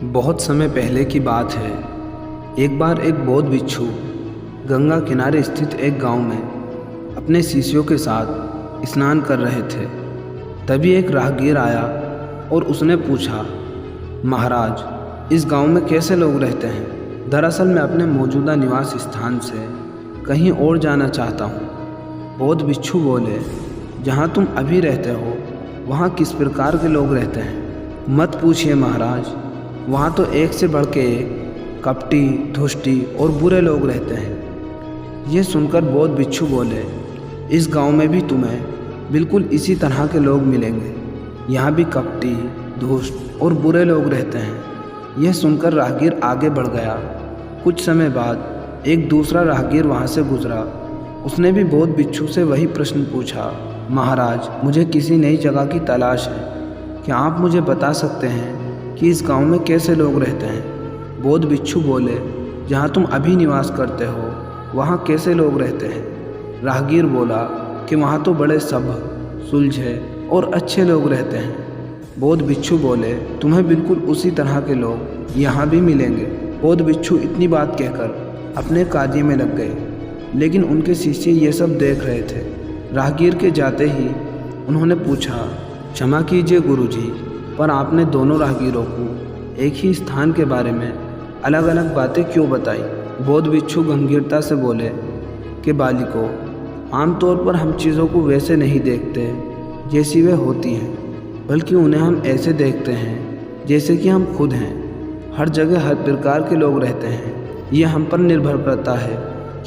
बहुत समय पहले की बात है। एक बार एक बौद्ध भिक्षु गंगा किनारे स्थित एक गांव में अपने शिष्यों के साथ स्नान कर रहे थे। तभी एक राहगीर आया और उसने पूछा, महाराज, इस गांव में कैसे लोग रहते हैं? दरअसल मैं अपने मौजूदा निवास स्थान से कहीं और जाना चाहता हूँ। बौद्ध भिक्षु बोले, जहाँ तुम अभी रहते हो वहाँ किस प्रकार के लोग रहते हैं? मत पूछिए महाराज, वहाँ तो एक से बढ़ के एक कपटी, धुष्टी और बुरे लोग रहते हैं। ये सुनकर बौद्ध भिक्षु बोले, इस गांव में भी तुम्हें बिल्कुल इसी तरह के लोग मिलेंगे। यहाँ भी कपटी, दुष्ट और बुरे लोग रहते हैं। यह सुनकर राहगीर आगे बढ़ गया। कुछ समय बाद एक दूसरा राहगीर वहाँ से गुजरा। उसने भी बौद्ध भिक्षु से वही प्रश्न पूछा, महाराज, मुझे किसी नई जगह की तलाश है। क्या आप मुझे बता सकते हैं कि इस गांव में कैसे लोग रहते हैं? बौद्ध भिक्षु बोले, जहाँ तुम अभी निवास करते हो वहाँ कैसे लोग रहते हैं? राहगीर बोला कि वहाँ तो बड़े सभ्य, सुलझे और अच्छे लोग रहते हैं। बौद्ध भिक्षु बोले, तुम्हें बिल्कुल उसी तरह के लोग यहाँ भी मिलेंगे। बौद्ध भिक्षु इतनी बात कहकर अपने कार्य में लग गए, लेकिन उनके शिष्य ये सब देख रहे थे। राहगीर के जाते ही उन्होंने पूछा, क्षमा कीजिए गुरुजी, पर आपने दोनों राहगीरों को एक ही स्थान के बारे में अलग अलग बातें क्यों बताई? बौद्ध भिक्षु गंभीरता से बोले कि बालिकों, आमतौर पर हम चीज़ों को वैसे नहीं देखते जैसी वे होती हैं, बल्कि उन्हें हम ऐसे देखते हैं जैसे कि हम खुद हैं। हर जगह हर प्रकार के लोग रहते हैं। ये हम पर निर्भर करता है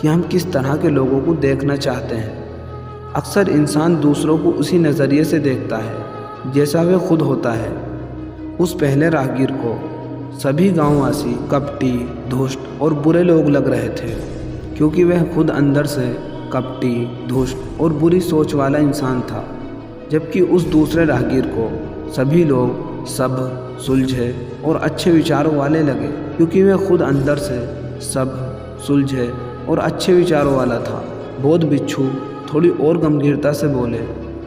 कि हम किस तरह के लोगों को देखना चाहते हैं। अक्सर इंसान दूसरों को उसी नज़रिए से देखता है जैसा वे खुद होता है। उस पहले राहगीर को सभी गांववासी कपटी, दुष्ट और बुरे लोग लग रहे थे, क्योंकि वह खुद अंदर से कपटी, दुष्ट और बुरी सोच वाला इंसान था। जबकि उस दूसरे राहगीर को सभी लोग सभ्य, सुलझे और अच्छे विचारों वाले लगे, क्योंकि वह खुद अंदर से सभ्य, सुलझे और अच्छे विचारों वाला था। बौद्ध भिक्षु थोड़ी और गंभीरता से बोले,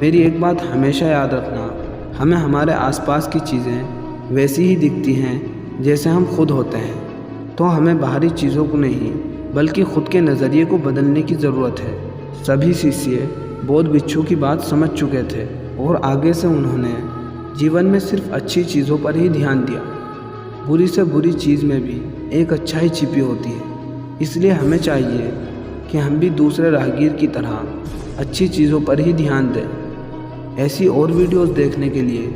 मेरी एक बात हमेशा याद रखना, हमें हमारे आसपास की चीज़ें वैसी ही दिखती हैं जैसे हम खुद होते हैं। तो हमें बाहरी चीज़ों को नहीं, बल्कि खुद के नज़रिए को बदलने की ज़रूरत है। सभी शिष्य बौद्ध भिक्षु की बात समझ चुके थे और आगे से उन्होंने जीवन में सिर्फ अच्छी चीज़ों पर ही ध्यान दिया। बुरी से बुरी चीज़ में भी एक अच्छाई छिपी होती है। इसलिए हमें चाहिए कि हम भी दूसरे राहगीर की तरह अच्छी चीज़ों पर ही ध्यान दें। ऐसी और वीडियोस देखने के लिए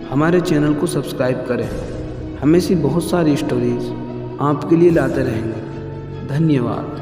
हमारे चैनल को सब्सक्राइब करें। हम ऐसी बहुत सारी स्टोरीज़ आपके लिए लाते रहेंगे। धन्यवाद।